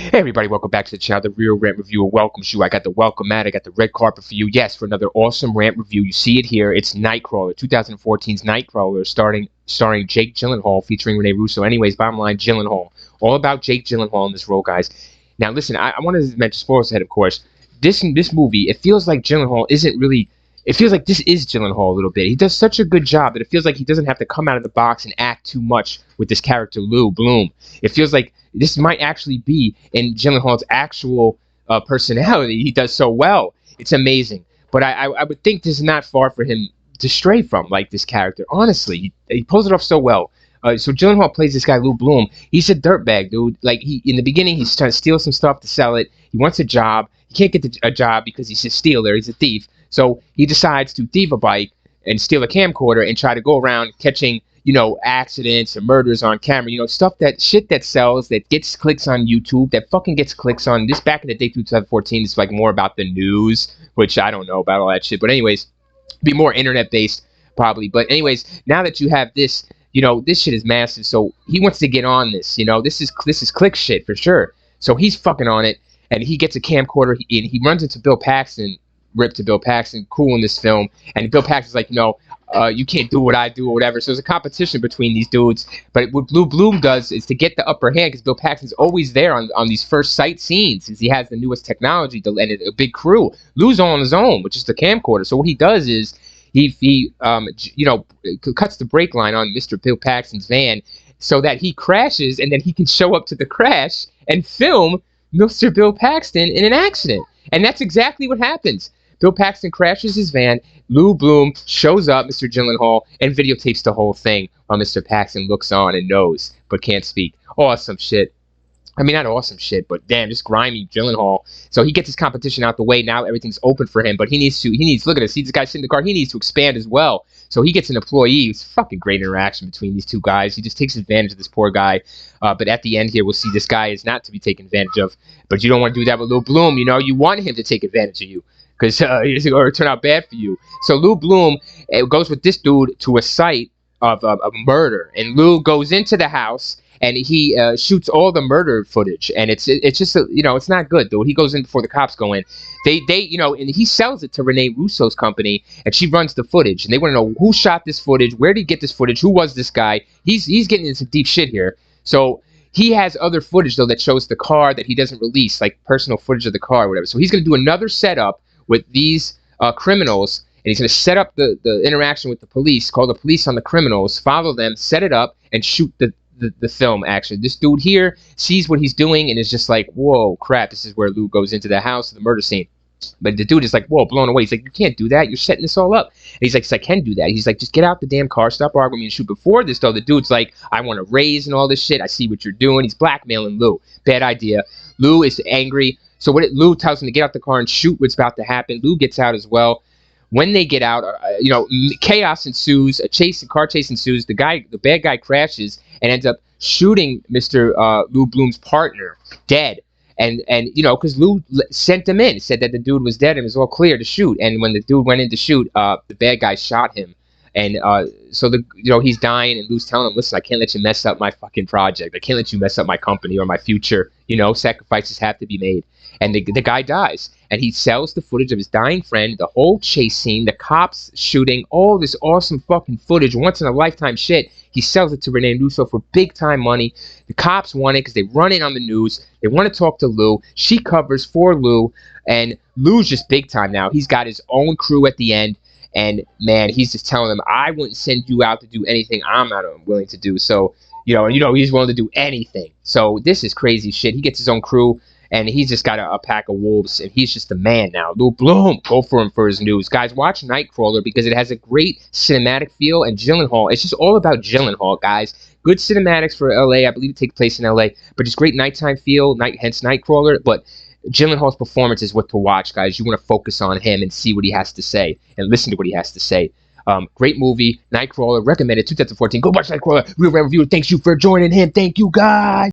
Hey everybody, welcome back to the channel. The Real Rant Reviewer welcomes you. I got the welcome mat, I got the red carpet for you. Yes, for another awesome rant review. You see it here. It's Nightcrawler, 2014's Nightcrawler, starring Jake Gyllenhaal, featuring Rene Russo. Anyways, bottom line, Gyllenhaal. All about Jake Gyllenhaal in this role, guys. Now listen, I wanted to mention, spoilers ahead, of course. This movie, it feels like Gyllenhaal isn't really... It feels like this is Gyllenhaal a little bit. He does such a good job that it feels like he doesn't have to come out of the box and act too much with this character, Lou Bloom. It feels like this might actually be in Gyllenhaal's actual personality. He does so well. It's amazing. But I would think this is not far for him to stray from, like, this character. Honestly, he pulls it off so well. So Gyllenhaal plays this guy, Lou Bloom. He's a dirtbag, dude. Like, in the beginning, he's trying to steal some stuff to sell it. He wants a job. He can't get a job because he's a stealer. He's a thief. So he decides to thieve a bike and steal a camcorder and try to go around catching, you know, accidents and murders on camera. You know, shit that sells, that gets clicks on YouTube, that fucking gets clicks on this. Back in the day, 2014, it's like more about the news, which I don't know about all that shit. But anyways, be more internet based probably. But anyways, now that you have this, you know, this shit is massive. So he wants to get on this. You know, this is click shit for sure. So he's fucking on it, and he gets a camcorder. He runs into Bill Paxton. Rip to Bill Paxton, cool in this film, and Bill Paxton's like, no, you can't do what I do or whatever. So there's a competition between these dudes. But what Lou Bloom does is to get the upper hand, because Bill Paxton's always there on these first sight scenes, since he has the newest technology and a big crew. Lou's on his own, which is the camcorder. So what he does is he you know, cuts the brake line on Mr. Bill Paxton's van so that he crashes, and then he can show up to the crash and film Mr. Bill Paxton in an accident. And that's exactly what happens. Bill Paxton crashes his van, Lou Bloom shows up, Mr. Gyllenhaal, and videotapes the whole thing while Mr. Paxton looks on and knows, but can't speak. Awesome shit. I mean, not awesome shit, but damn, just grimy Gyllenhaal. So he gets his competition out the way. Now everything's open for him, but he needs, look at this, see this guy sitting in the car, he needs to expand as well. So he gets an employee. It's fucking great interaction between these two guys. He just takes advantage of this poor guy. But at the end here, we'll see this guy is not to be taken advantage of. But you don't want to do that with Lou Bloom. You know, you want him to take advantage of you, because it's going to turn out bad for you. So Lou Bloom goes with this dude to a site of murder, and Lou goes into the house and he shoots all the murder footage, and it's just you know, it's not good, dude. He goes in before the cops go in. They you know, and he sells it to Rene Russo's company, and she runs the footage, and they want to know who shot this footage, where did he get this footage, who was this guy. He's getting into some deep shit here. So he has other footage though that shows the car that he doesn't release, like personal footage of the car or whatever. So he's going to do another setup with these criminals, and he's going to set up the interaction with the police, call the police on the criminals, follow them, set it up, and shoot the film. Actually, this dude here sees what he's doing and is just like, whoa, crap. This is where Lou goes into the house, the murder scene. But the dude is like, whoa, blown away. He's like, you can't do that. You're setting this all up. And he's like, I can do that. He's like, just get out the damn car, stop arguing with me, and shoot. Before this, though, the dude's like, I want to raise and all this shit. I see what you're doing. He's blackmailing Lou. Bad idea. Lou is angry. So Lou tells him to get out the car and shoot what's about to happen. Lou gets out as well. When they get out, you know, chaos ensues. A car chase ensues. The bad guy crashes and ends up shooting Mr. Lou Bloom's partner dead. And you know, because Lou sent him in, said that the dude was dead and it was all clear to shoot. And when the dude went in to shoot, the bad guy shot him. And so you know, he's dying, and Lou's telling him, listen, I can't let you mess up my fucking project. I can't let you mess up my company or my future. You know, sacrifices have to be made. And the guy dies, and he sells the footage of his dying friend, the whole chase scene, the cops shooting, all this awesome fucking footage, once in a lifetime shit. He sells it to Rene Russo for big time money. The cops want it because they run it on the news. They want to talk to Lou. She covers for Lou, and Lou's just big time now. He's got his own crew at the end. And man, he's just telling them, I wouldn't send you out to do anything I'm not willing to do. So, you know, he's willing to do anything. So this is crazy shit. He gets his own crew, and he's just got a pack of wolves, and he's just the man now. Lou Bloom, go for him for his news. Guys, watch Nightcrawler because it has a great cinematic feel, and Gyllenhaal, it's just all about Gyllenhaal, guys. Good cinematics for LA. I believe it takes place in LA, but just great nighttime feel, hence Nightcrawler. But Gyllenhaal's performance is what to watch, guys. You want to focus on him and see what he has to say and listen to what he has to say. Great movie, Nightcrawler, recommended 2014. Go watch Nightcrawler. Real Rant Reviewer, thanks you for joining him. Thank you, guys.